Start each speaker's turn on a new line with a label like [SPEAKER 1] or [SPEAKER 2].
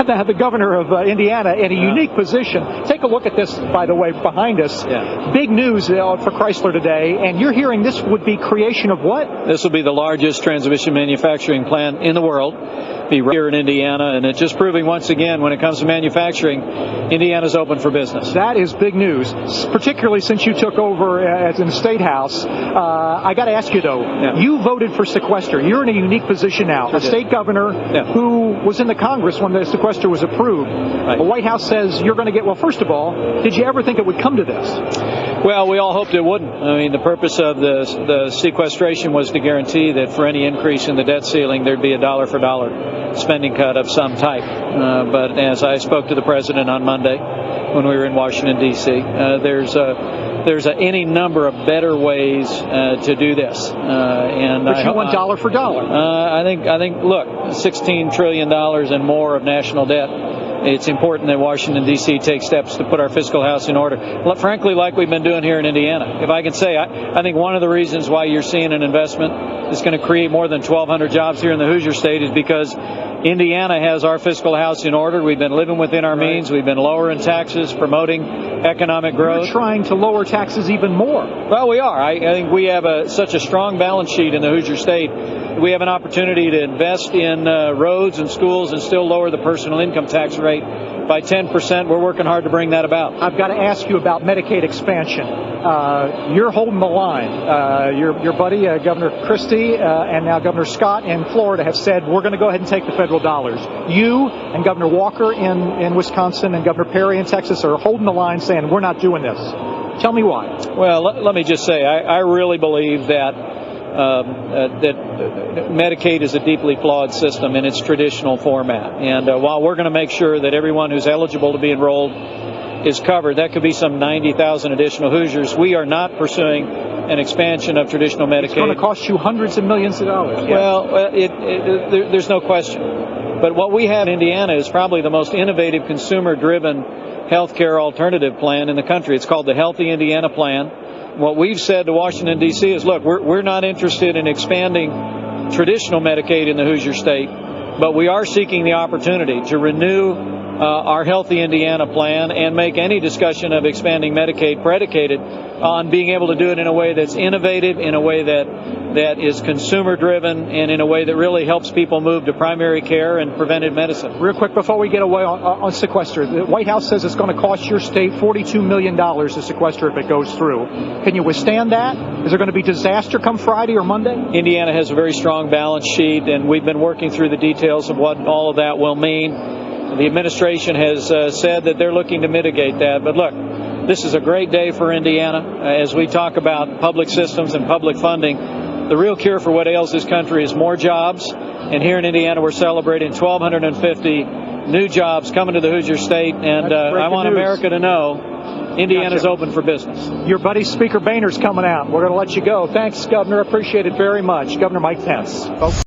[SPEAKER 1] the governor of Indiana in a unique position. Take a look at this, by the way, behind us.
[SPEAKER 2] Yeah.
[SPEAKER 1] Big news for Chrysler today, and you're hearing this would be creation of what?
[SPEAKER 2] This will be the largest transmission manufacturing plant in the world. Be right here in Indiana, and it's just proving once again when it comes to manufacturing, Indiana's open for business.
[SPEAKER 1] That is big news, particularly since you took over as in the State House. I got to ask you, though, you voted for sequester. You're in a unique position now. A state governor who was in the Congress when the sequester was approved.
[SPEAKER 2] Right.
[SPEAKER 1] The White House says you're going to get, well, first of all, did you ever think it would come to this?
[SPEAKER 2] Well, we all hoped it wouldn't. I mean, the purpose of the sequestration was to guarantee that for any increase in the debt ceiling, there'd be a dollar-for-dollar spending cut of some type. But as I spoke to the president on Monday when we were in Washington, D.C., there's any number of better ways to do this.
[SPEAKER 1] But you want dollar for dollar.
[SPEAKER 2] I think. Look, $16 trillion and more of national debt. It's important that Washington, D.C. take steps to put our fiscal house in order. Frankly, like we've been doing here in Indiana. If I can say, I think one of the reasons why you're seeing an investment that's going to create more than 1,200 jobs here in the Hoosier State is because Indiana has our fiscal house in order. We've been living within our means. We've been lowering taxes, promoting economic growth.
[SPEAKER 1] You're trying to lower taxes even more.
[SPEAKER 2] Well, we are. I think we have such a strong balance sheet in the Hoosier State. We have an opportunity to invest in roads and schools and still lower the personal income tax rate by 10%. We're working hard to bring that about.
[SPEAKER 1] I've got to ask you about Medicaid expansion. You're holding the line. Your buddy, Governor Christie, and now Governor Scott in Florida have said, we're going to go ahead and take the federal dollars. You and Governor Walker in Wisconsin and Governor Perry in Texas are holding the line saying, we're not doing this. Tell me why.
[SPEAKER 2] Well, let me just say, I really believe that that Medicaid is a deeply flawed system in its traditional format. And while we're going to make sure that everyone who's eligible to be enrolled is covered, that could be some 90,000 additional Hoosiers, we are not pursuing an expansion of traditional Medicaid.
[SPEAKER 1] It's going to cost you hundreds of millions of dollars.
[SPEAKER 2] Well, there's no question. But what we have in Indiana is probably the most innovative consumer-driven health care alternative plan in the country. It's called the Healthy Indiana Plan. What we've said to Washington, D.C. is, look, we're not interested in expanding traditional Medicaid in the Hoosier State, but we are seeking the opportunity to renew our Healthy Indiana plan and make any discussion of expanding Medicaid predicated on being able to do it in a way that's innovative, in a way that is consumer-driven, and in a way that really helps people move to primary care and preventive medicine.
[SPEAKER 1] Real quick, before we get away on sequester, the White House says it's going to cost your state $42 million to sequester if it goes through. Can you withstand that? Is there going to be disaster come Friday or Monday?
[SPEAKER 2] Indiana has a very strong balance sheet, and we've been working through the details of what all of that will mean. The administration has said that they're looking to mitigate that. But look, this is a great day for Indiana. As we talk about public systems and public funding, the real cure for what ails this country is more jobs. And here in Indiana, we're celebrating 1,250 new jobs coming to the Hoosier State. And I want America to know Indiana's open for business.
[SPEAKER 1] Your buddy Speaker Boehner's coming out. We're going to let you go. Thanks, Governor. Appreciate it very much. Governor Mike Pence. Folks.